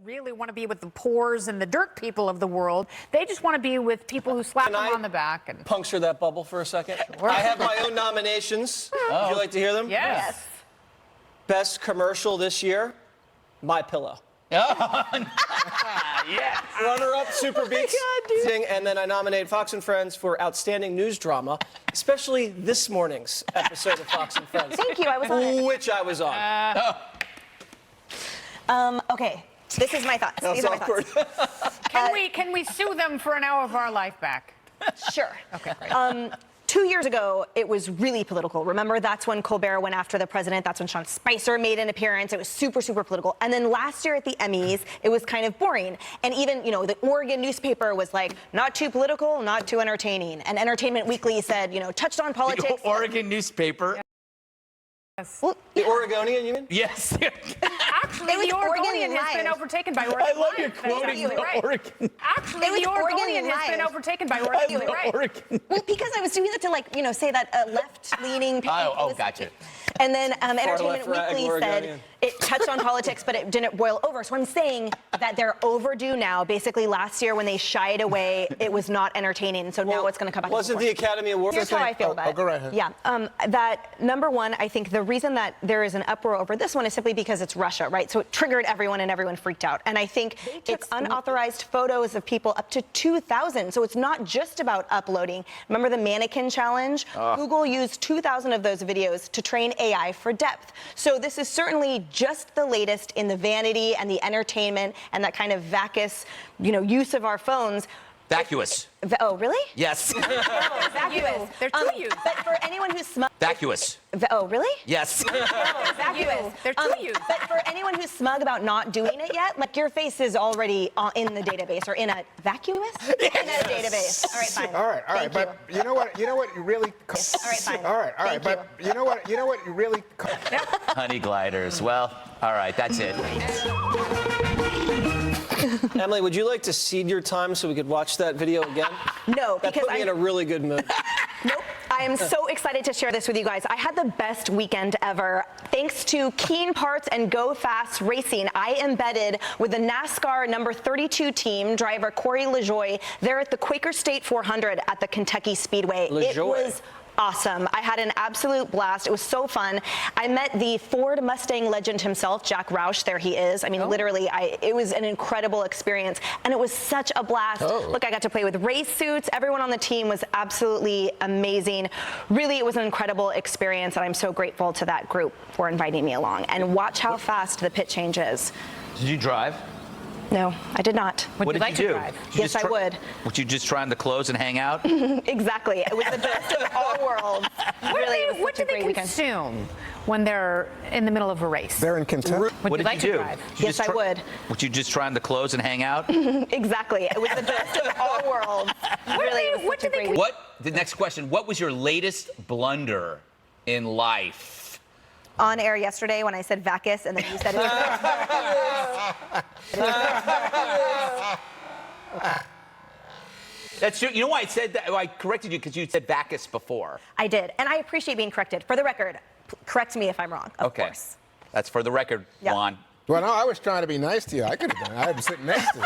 really want to be with the poors and the dirt people of the world. They just want to be with people who slap them on the back. And puncture that bubble for a second? Sure. I have my own nominations. Would you like to hear them? yes. Best commercial this year, My Pillow. Yes. Runner-up, Super Beats. And then I nominate Fox and Friends for Outstanding News Drama, especially this morning's episode of Fox and Friends. Thank you, I was on it. Which I was on. Okay, this is my thoughts. These are my awkward. thoughts. Can we sue them for an hour of our life back? Sure. Okay, great. 2 years ago, it was really political. Remember, that's when Colbert went after the president. That's when Sean Spicer made an appearance. It was super, super political. And then last year at the Emmys, it was kind of boring. And even, you know, the Oregon newspaper was like, not too political, not too entertaining. And Entertainment Weekly said, you know, touched on politics. The Oregon newspaper. Yes. Well, The Oregonian, you mean? Yes. Actually, It was the Oregonian Oregon has been Live. overtaken by Oregon. I love Live. your That's quoting absolutely the right. Oregon. Actually, It was the Oregonian Oregon has been Live. overtaken by Oregon. The Right. Oregon. well, because I was doing it to, like, you know, say that left-leaning. Gotcha. And then left, Entertainment right, Weekly Oregonian. said it touched on politics, but it didn't boil over. So I'm saying that they're overdue now. Basically, last year when they shied away, it was not entertaining. So now it's going to come back. Wasn't the Academy Awards? Here's how I feel about it. go right ahead. Yeah, that number one, I think the reason that there is an uproar over this one is simply because it's Russia, right? So it triggered everyone and everyone freaked out. And I think it's unauthorized photos of people up to 2,000. So it's not just about uploading. Remember the mannequin challenge? Google used 2,000 of those videos to train AI for depth. So this is certainly just the latest in the vanity and the entertainment and that kind of vacus, you know, use of our phones. Vacuous. Oh, really? Yes. Vacuous. They're two U's. But for anyone who's smug. Vacuous. Oh, really? Yes. Vacuous. They're two U's. But for anyone who's smug about not doing it yet, like your face is already in the database or in a vacuous in a database. All right, fine. All right. Thank But you know what? You really. All right, fine. All right. Thank But you know what? You really. Honey gliders. Well, all right, that's it. Emily, would you like to cede your time so we could watch that video again? No, That because put me in a really good mood. Nope. I am so excited to share this with you guys. I had the best weekend ever. Thanks to Keen Parts and Go Fast Racing, I embedded with the NASCAR number 32 team, driver Corey LaJoie. They're at the Quaker State 400 at the Kentucky Speedway. It was awesome. I had an absolute blast. It was so fun. I met the Ford Mustang legend himself, Jack Roush. There he is. I mean, literally, it was an incredible experience, and it was such a blast. Look, I got to play with race suits. Everyone on the team was absolutely amazing. Really, it was an incredible experience, and I'm so grateful to that group for inviting me along. And watch how fast the pit change is. Did you drive? No, I did not. What did you do? drive? Yes, I would. Would you just try on the clothes and hang out? Exactly. It was the best of all worlds. Really, it was What such do a they great weekend. consume when they're in the middle of a race? They're in Kentucky. Would What you did like you to do? drive? Did you Yes, just I would. Would you just try on the clothes and hang out? Exactly. It was the best of all worlds. Really, it was what such a do they great weekend. The next question, what was your latest blunder in life? On air yesterday when I said vacus and then you said That's true. You know why I said that? I corrected you because you said vacus before. I did, and I appreciate being corrected. For the record, correct me if I'm wrong, of course. That's for the record, Yeah. Juan. Well, no, I was trying to be nice to you. I could have been. I was sitting next to you.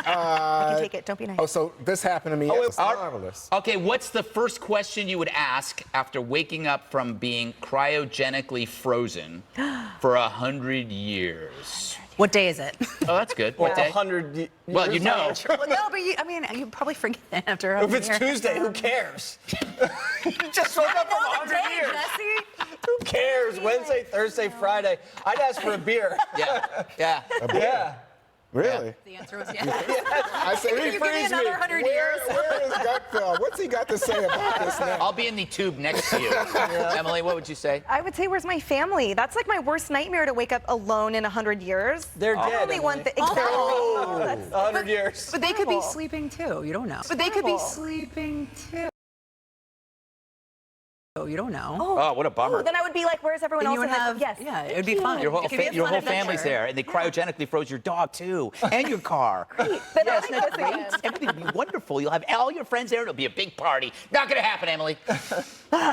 I can take it. Don't be nice. Oh, so this happened to me. It's marvelous. Okay, what's the first question you would ask after waking up from being cryogenically frozen for 100 years? What day is it? Oh, that's good. Well, What day? 100 years. Well, you know. Well, no, but you probably forget that after. If it's Tuesday, who cares? You just woke up from 100 years. Jesse. Who cares? Wednesday, Thursday, Friday. I'd ask for a beer. Yeah, yeah. Yeah. Really? The answer was yes. I said, Can you give me another 100 years? Where is Gutfeld? What's he got to say about this now? I'll be in the tube next to you. Emily, what would you say? I would say, where's my family? That's like my worst nightmare to wake up alone in 100 years. They're I dead, only want Emily. the exactly. 100 years. But they could be Terrible. sleeping too. You don't know. But they could be Terrible. sleeping too. You don't know. Oh, what a bummer. Oh, then I would be like, where's everyone And else? you would And have, yes. yeah, it would be fun. Your whole, It could be a your fun whole adventure. family's there, and they cryogenically froze your dog too, and your car. Then Yeah, I'll isn't that do this great? again. Everything will be wonderful. You'll have all your friends there. It'll be a big party. Not going to happen, Emily.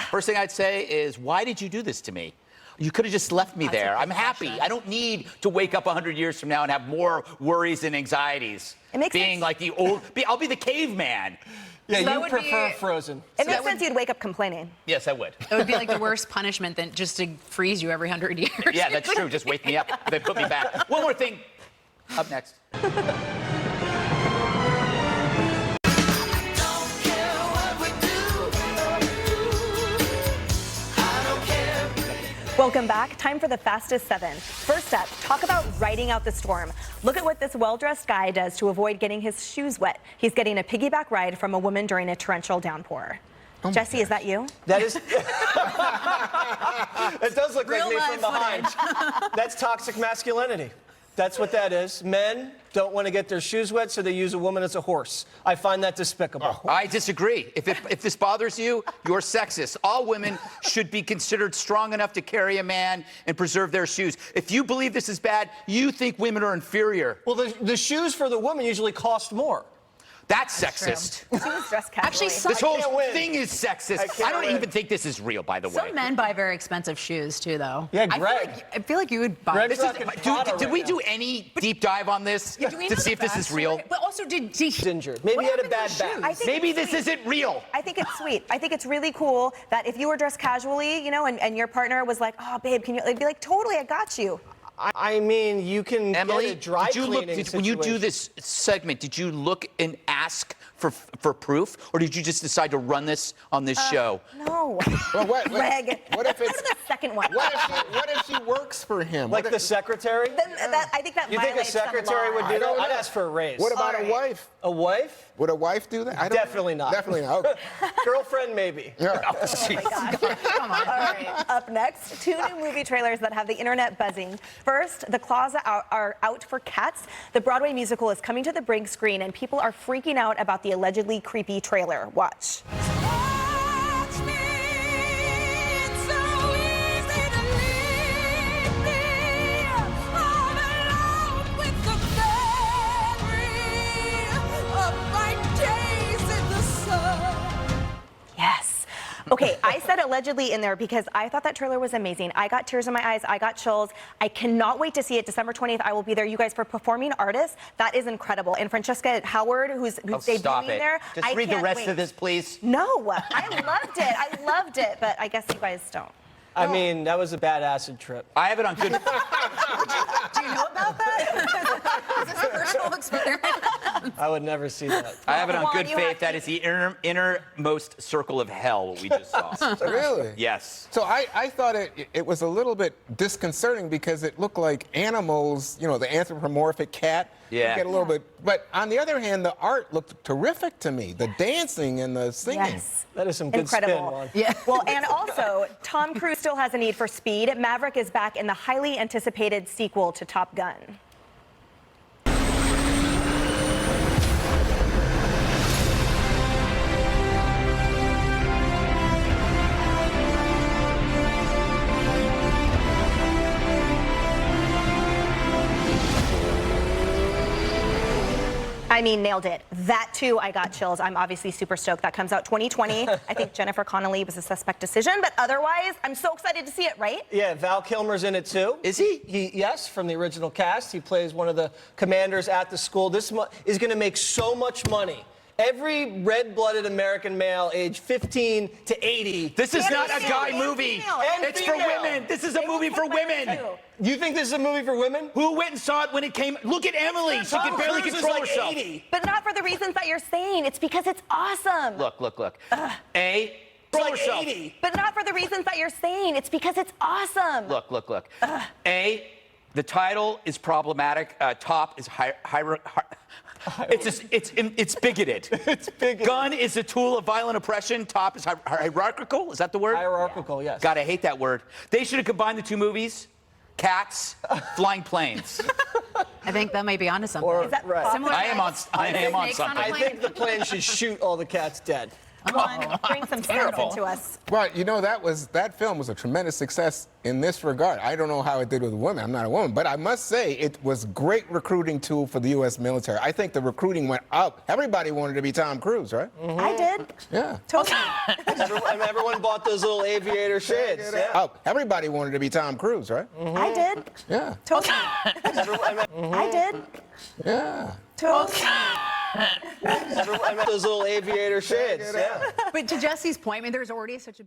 First thing I'd say is, why did you do this to me? You could have just left me there. I'm happy. I don't need to wake up 100 years from now and have more worries and anxieties. It makes Being sense. like the old, I'll be the caveman. Yeah, So that you would prefer be- Frozen. It makes sense you'd wake up complaining. Yes, I would. It would be like the worst punishment than just to freeze you every 100 years. Yeah, that's true. Just wake me up. They put me back. One more thing. Up next. Welcome back. Time for the fastest 7. First up, talk about riding out the storm. Look at what this well-dressed guy does to avoid getting his shoes wet. He's getting a piggyback ride from a woman during a torrential downpour. Jesse, is that you? That is. It does look Real like me life from behind. That's toxic masculinity. That's what that is. Men don't want to get their shoes wet, so they use a woman as a horse. I find that despicable. I disagree. If this bothers you, you're sexist. All women should be considered strong enough to carry a man and preserve their shoes. If you believe this is bad, you think women are inferior. Well, the shoes for the woman usually cost more. That's sexist. She was dressed casually. Actually, some, This whole can't win. thing is sexist. can't I don't win. even think this is real, by the way. some men buy very expensive shoes too, though. Yeah, I Greg. feel like you would buy. Greg's This is- rocking Prada Did right we now. do any deep dive on this do we to know see the if this is real? backstory? But also, did he? Injured. Maybe What he had a happened bad to back. his I think Maybe it's this sweet. isn't real. I think it's sweet. I think it's really cool that if you were dressed casually, you know, and your partner was like, "Oh, babe, can you?" It'd be like, "Totally, I got you." I mean, you can Emily, get a dry did you look, cleaning when you do situation. this segment, did you look and ask for proof, or did you just decide to run this on this show? No. Well, Greg. what if Go it's to the second one. what if she works for him? Like What the if- secretary? Then I think that You think a violates some secretary law. would do I that? don't I'd know. ask for a raise. What about All a right. wife? A wife? Would a wife do that? I don't Definitely know. not. Definitely not. Okay. Girlfriend, maybe. Yeah. Come on. All right. Up next, 2 new movie trailers that have the internet buzzing. First, The Claws are out for Cats. The Broadway musical is coming to the big screen, and people are freaking out about the allegedly creepy trailer. Watch. Yes. Okay, I said allegedly in there because I thought that trailer was amazing. I got tears in my eyes. I got chills. I cannot wait to see it. December 20th, I will be there. You guys, for performing artists, that is incredible. And Francesca Howard, who's Stop debuting it. there. Just I read the can't rest wait. of this, please. No, I loved it. I loved it, but I guess you guys don't. I mean, that was a bad acid trip. I have it on good. Do you know about that? Is this a personal experience? I would never see that. I have it on Come on, good you faith. have That to- is the innermost circle of hell. What we just saw. Really? Yes. So I thought it was a little bit disconcerting because it looked like animals, you know, the anthropomorphic cat. Yeah. Get a little bit, but on the other hand, the art looked terrific to me. The dancing and the singing. Yes. That is some good Incredible. spin, Juan. Yeah. Well, and also, Tom Cruise still has a need for speed. Maverick is back in the highly anticipated sequel to Top Gun. I mean, nailed it. That too, I got chills. I'm obviously super stoked. That comes out 2020. I think Jennifer Connelly was a suspect decision, but otherwise, I'm so excited to see it, right? Yeah, Val Kilmer's in it too. Is he? Yes, from the original cast. He plays one of the commanders at the school. This is going to make so much money. Every red-blooded American male aged 15 to 80. This is And not a female, guy and movie. female. And It's for female. women. This is a movie for women. You think this is a movie for women? Who went and saw it when it came? Look at Emily. She Tom can barely Cruise is control like herself. 80. But not for the reasons that you're saying. It's because it's awesome. Look. A. He's Control like herself. 80. But not for the reasons that you're saying. It's because it's awesome. Look. A. The title is problematic. Top is it's bigoted. It's bigoted. Gun is a tool of violent oppression. Top is hierarchical. Is that the word? Hierarchical, yes. God, I hate that word. They should have combined the two movies. Cats, flying planes. I think that might be onto something. Or- Is that right. possible? Similar I am on Snakes something. on a I plane? think the plan should shoot all the cats dead. Come on, bring some sense into us. Well, you know, that film was a tremendous success in this regard. I don't know how it did with women. I'm not a woman, but I must say it was great recruiting tool for the U.S. military. I think the recruiting went up. Everybody wanted to be Tom Cruise, right? I did. Yeah. Totally. Everyone bought those little aviator shades. Yeah. Oh, everybody wanted to be Tom Cruise, right? I did. Yeah. Totally. I did. Yeah. Totally. Those little aviator shades. Yeah. But to Jesse's point, I mean, there's already such a